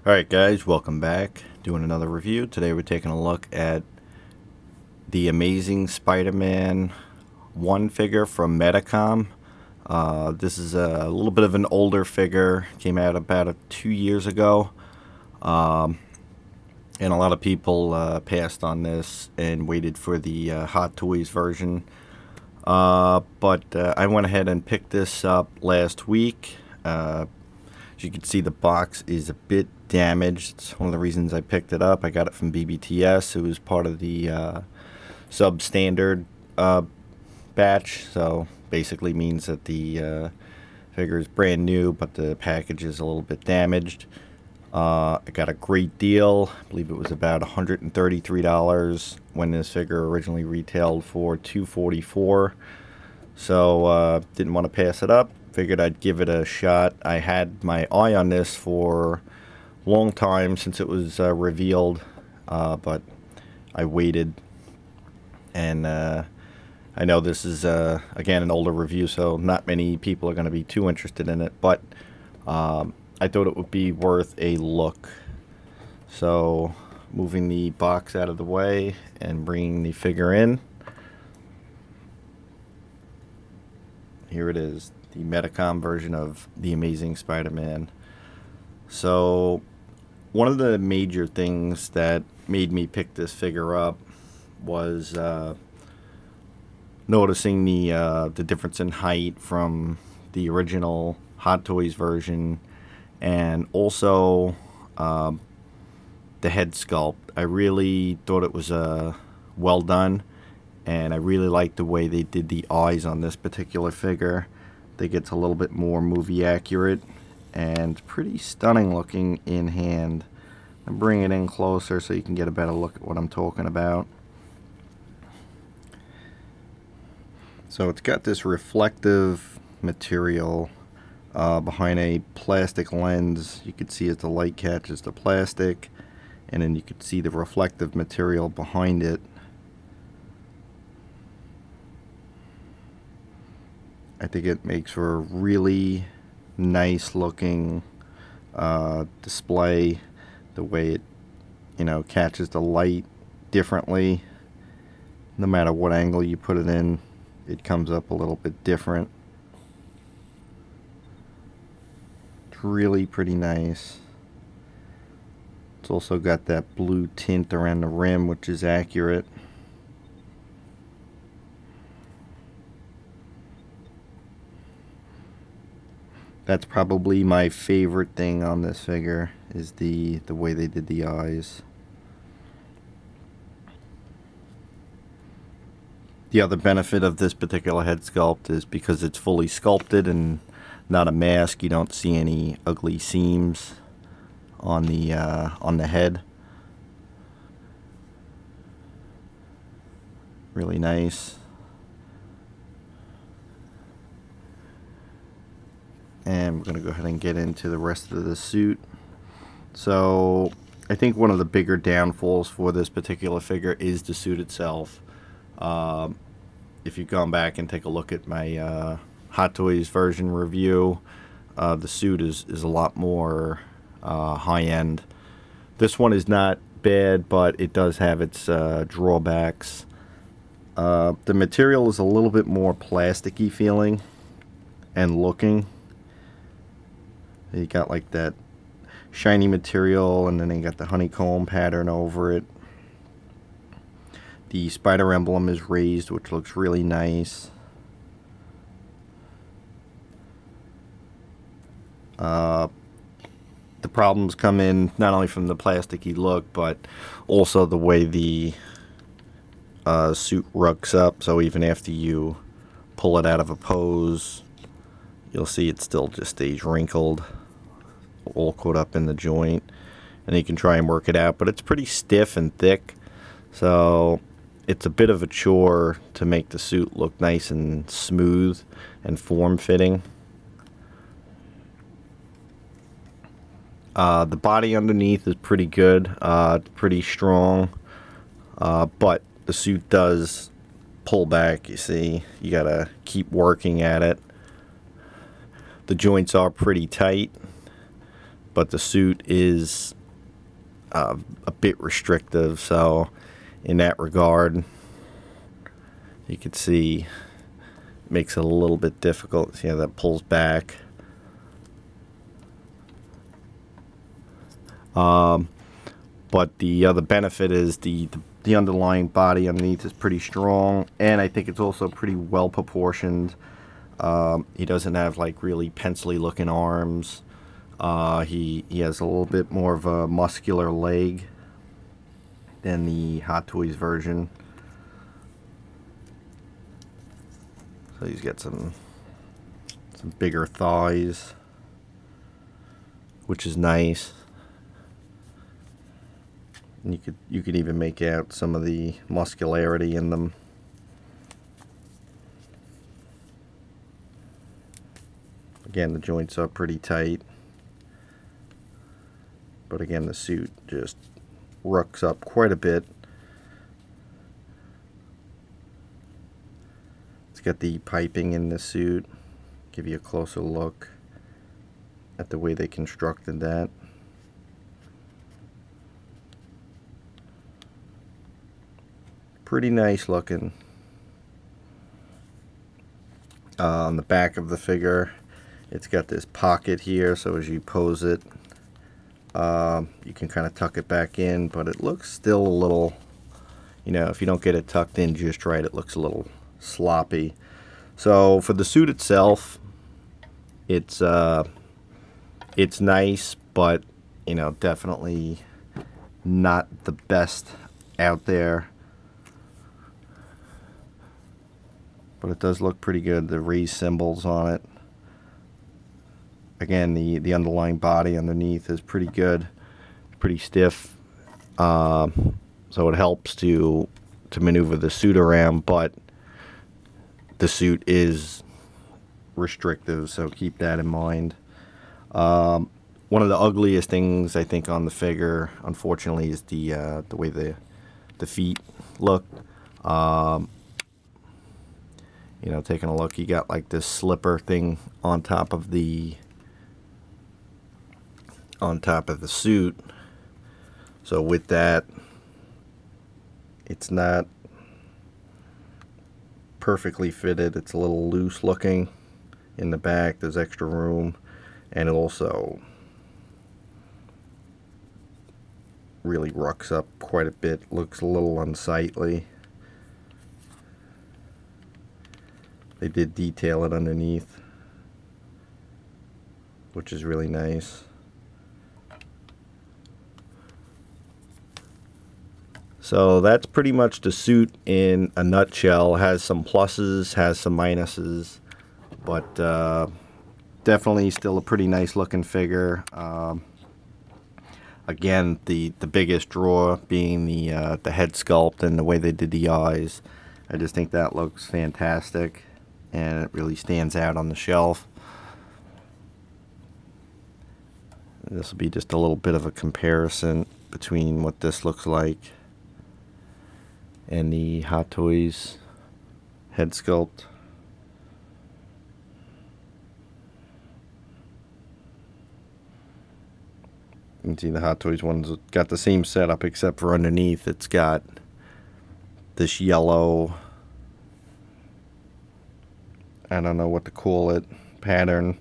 Alright guys, welcome back. Doing another review. Today we're taking a look at the Amazing Spider-Man 1 figure from Medicom. This is a little bit of an older figure. Came out about 2 years ago. And a lot of people passed on this and waited for the Hot Toys version. But I went ahead and picked this up last week. As you can see, the box is a bit damaged. It's one of the reasons I picked it up. I got it from BBTS. It was part of the substandard batch, so basically means that the figure is brand new, but the package is a little bit damaged. I got a great deal. I believe it was about $133 when this figure originally retailed for $244. So didn't want to pass it up. Figured I'd give it a shot. I had my eye on this for a long time since it was revealed, but I waited. And I know this is, again, an older review, so not many people are going to be too interested in it, but I thought it would be worth a look. So moving the box out of the way and bringing the figure in. Here it is, the Medicom version of the Amazing Spider-Man. So one of the major things that made me pick this figure up was noticing the difference in height from the original Hot Toys version, and also the head sculpt. I really thought it was well done, and I really liked the way they did the eyes on this particular figure. I think it's a little bit more movie accurate and pretty stunning looking in hand. I'm bringing it in closer so you can get a better look at what I'm talking about. So it's got this reflective material behind a plastic lens. You can see as the light catches the plastic, and then you can see the reflective material behind it. I think it makes for a really nice looking display. The way it, catches the light differently. No matter what angle you put it in, it comes up a little bit different. It's really pretty nice. It's also got that blue tint around the rim, which is accurate. That's probably my favorite thing on this figure, is the way they did the eyes. The other benefit of this particular head sculpt is because it's fully sculpted and not a mask, you don't see any ugly seams on the head. Really nice. And we're going to go ahead and get into the rest of the suit. So I think one of the bigger downfalls for this particular figure is the suit itself. If you've gone back and take a look at my Hot Toys version review, the suit is a lot more high-end. This one is not bad, but it does have its drawbacks. The material is a little bit more plasticky feeling and looking. You got like that shiny material, and then you got the honeycomb pattern over it. The spider emblem is raised, which looks really nice. The problems come in not only from the plasticky look, but also the way the suit rucks up. So even after you pull it out of a pose, you'll see it still just stays wrinkled, all caught up in the joint, and you can try and work it out, but it's pretty stiff and thick, so it's a bit of a chore to make the suit look nice and smooth and form-fitting. The body underneath is pretty good, it's pretty strong, but the suit does pull back. You see, you gotta keep working at it. The joints are pretty tight. but the suit is a bit restrictive, so in that regard you can see it makes it a little bit difficult. See how that pulls back. But the other benefit is the underlying body underneath is pretty strong, and I think it's also pretty well proportioned. He doesn't have like really pencily looking arms. He has a little bit more of a muscular leg than the Hot Toys version. So he's got some bigger thighs, which is nice. And you could even make out some of the muscularity in them. Again, the joints are pretty tight, but again, the suit just rooks up quite a bit. It's got the piping in the suit. Give you a closer look at the way they constructed that. Pretty nice looking. On the back of the figure, it's got this pocket here, so as you pose it, you can kind of tuck it back in, but it looks still a little, you know, if you don't get it tucked in just right, it looks a little sloppy. So for the suit itself, it's nice, but you know, definitely not the best out there. But it does look pretty good. The raised symbols on it. Again, the underlying body underneath is pretty good, pretty stiff, so it helps to maneuver the suit around. But the suit is restrictive, so keep that in mind. One of the ugliest things I think on the figure, unfortunately, is the way the feet look. You know, taking a look, you got like this slipper thing on top of the suit. So with that, it's not perfectly fitted. It's a little loose looking in the back. There's extra room, and it also really rucks up quite a bit. Looks a little unsightly. They did detail it underneath, which is really nice. So that's pretty much the suit in a nutshell. Has some pluses, has some minuses, but definitely still a pretty nice looking figure. Again, the biggest draw being the head sculpt and the way they did the eyes. I just think that looks fantastic, and it really stands out on the shelf. This will be just a little bit of a comparison between what this looks like and the Hot Toys head sculpt. You can see the Hot Toys one's got the same setup, except for underneath it's got this yellow, I don't know what to call it, pattern,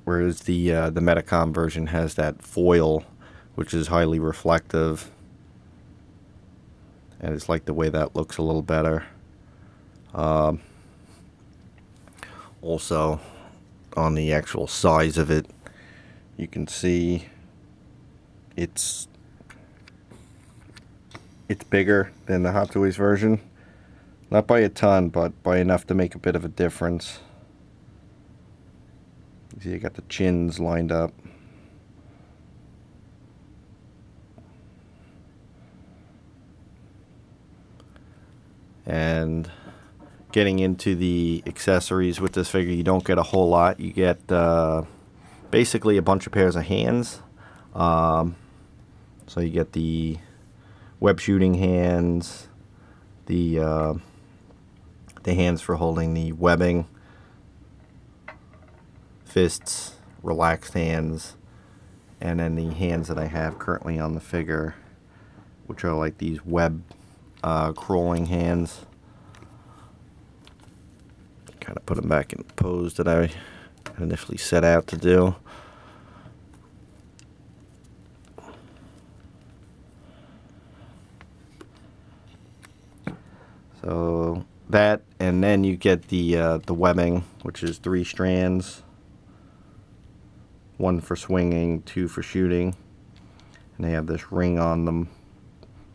whereas the Medicom version has that foil, which is highly reflective, and it's like the way that looks a little better. Also, on the actual size of it, you can see it's bigger than the Hot Toys version. Not by a ton, but by enough to make a bit of a difference. You see, you got the chins lined up. And getting into the accessories with this figure, you don't get a whole lot. You get basically a bunch of pairs of hands. So you get the web shooting hands, the hands for holding the webbing, fists, relaxed hands, and then the hands that I have currently on the figure, which are like these web crawling hands. Kind of put them back in the pose that I initially set out to do. So that, and then you get the webbing, which is 3 strands, 1 for swinging, 2 for shooting, and they have this ring on them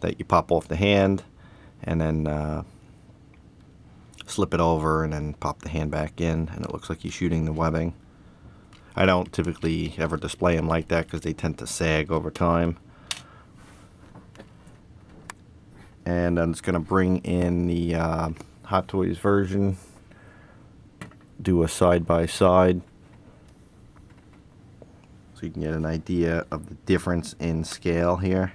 that you pop off the hand, and then slip it over, and then pop the hand back in, and it looks like you're shooting the webbing. I don't typically ever display them like that because they tend to sag over time. And I'm just going to bring in the Hot Toys version, do a side-by-side, so you can get an idea of the difference in scale here.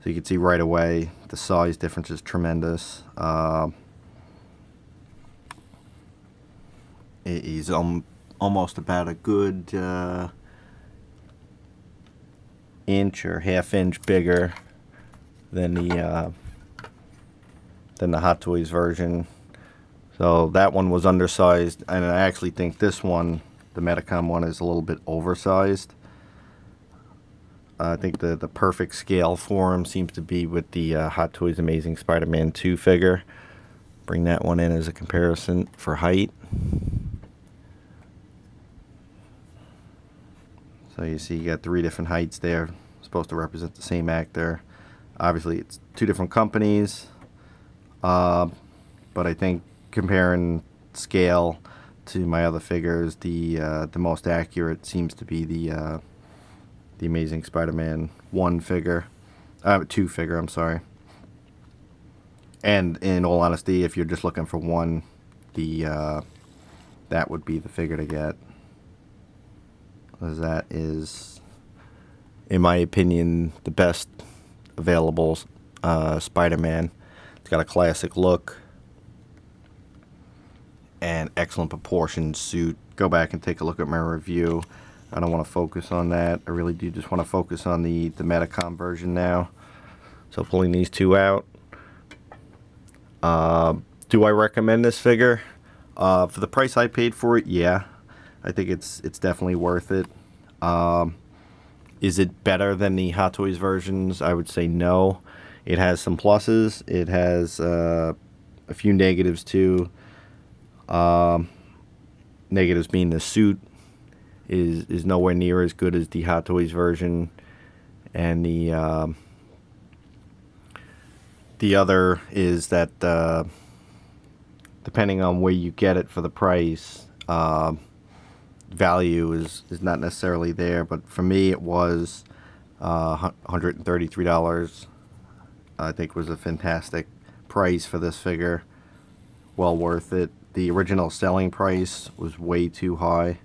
So you can see right away the size difference is tremendous. It is almost about a good inch or half-inch bigger than the Hot Toys version. So that one was undersized, and I actually think this one, the Medicom one, is a little bit oversized. I think the perfect scale for him seems to be with the Hot Toys Amazing Spider-Man 2 figure. Bring that one in as a comparison for height. So you see you got 3 different heights there, supposed to represent the same actor. Obviously it's 2 different companies, but I think comparing scale to my other figures, the most accurate seems to be the Amazing Spider-Man 2 figure, I'm sorry. And in all honesty, if you're just looking for one, that would be the figure to get, as that is, in my opinion, the best available Spider-Man. It's got a classic look and excellent proportioned suit. Go back and take a look at my review. I don't want to focus on that. I really do just want to focus on the Medicom version now. So pulling these 2 out. Do I recommend this figure? For the price I paid for it, yeah. I think it's definitely worth it. Is it better than the Hot Toys versions? I would say no. It has some pluses. It has a few negatives too. Negatives being the suit is nowhere near as good as the Hot Toys version, and the other is that depending on where you get it for the price, value is not necessarily there. But for me, it was $133. I think was a fantastic price for this figure. Well worth it. The original selling price was way too high.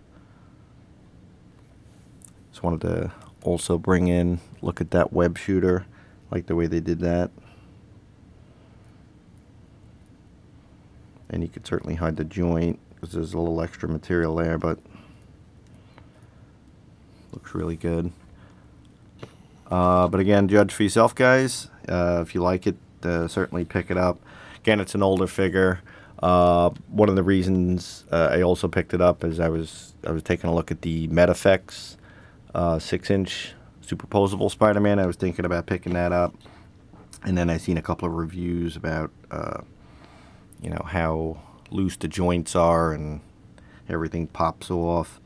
Just wanted to also bring in, look at that web shooter, like the way they did that. And you could certainly hide the joint because there's a little extra material there, but looks really good. But again, judge for yourself, guys. If you like it, certainly pick it up. Again, it's an older figure. One of the reasons I also picked it up is I was taking a look at the Medifex 6-inch superposable Spider-Man. I was thinking about picking that up, and then I seen a couple of reviews about you know, how loose the joints are and everything pops off.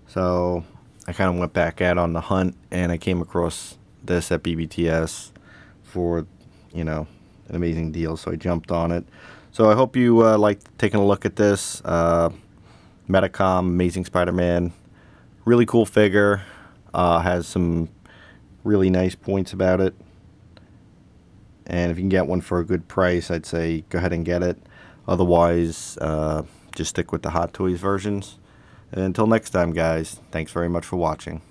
So I kind of went back out on the hunt, and I came across this at BBTS for, you know, an amazing deal, so I jumped on it. So I hope you liked taking a look at this Medicom Amazing Spider-Man. Really cool figure. Has some really nice points about it, and if you can get one for a good price, I'd say go ahead and get it. Otherwise, just stick with the Hot Toys versions. And until next time, guys, thanks very much for watching.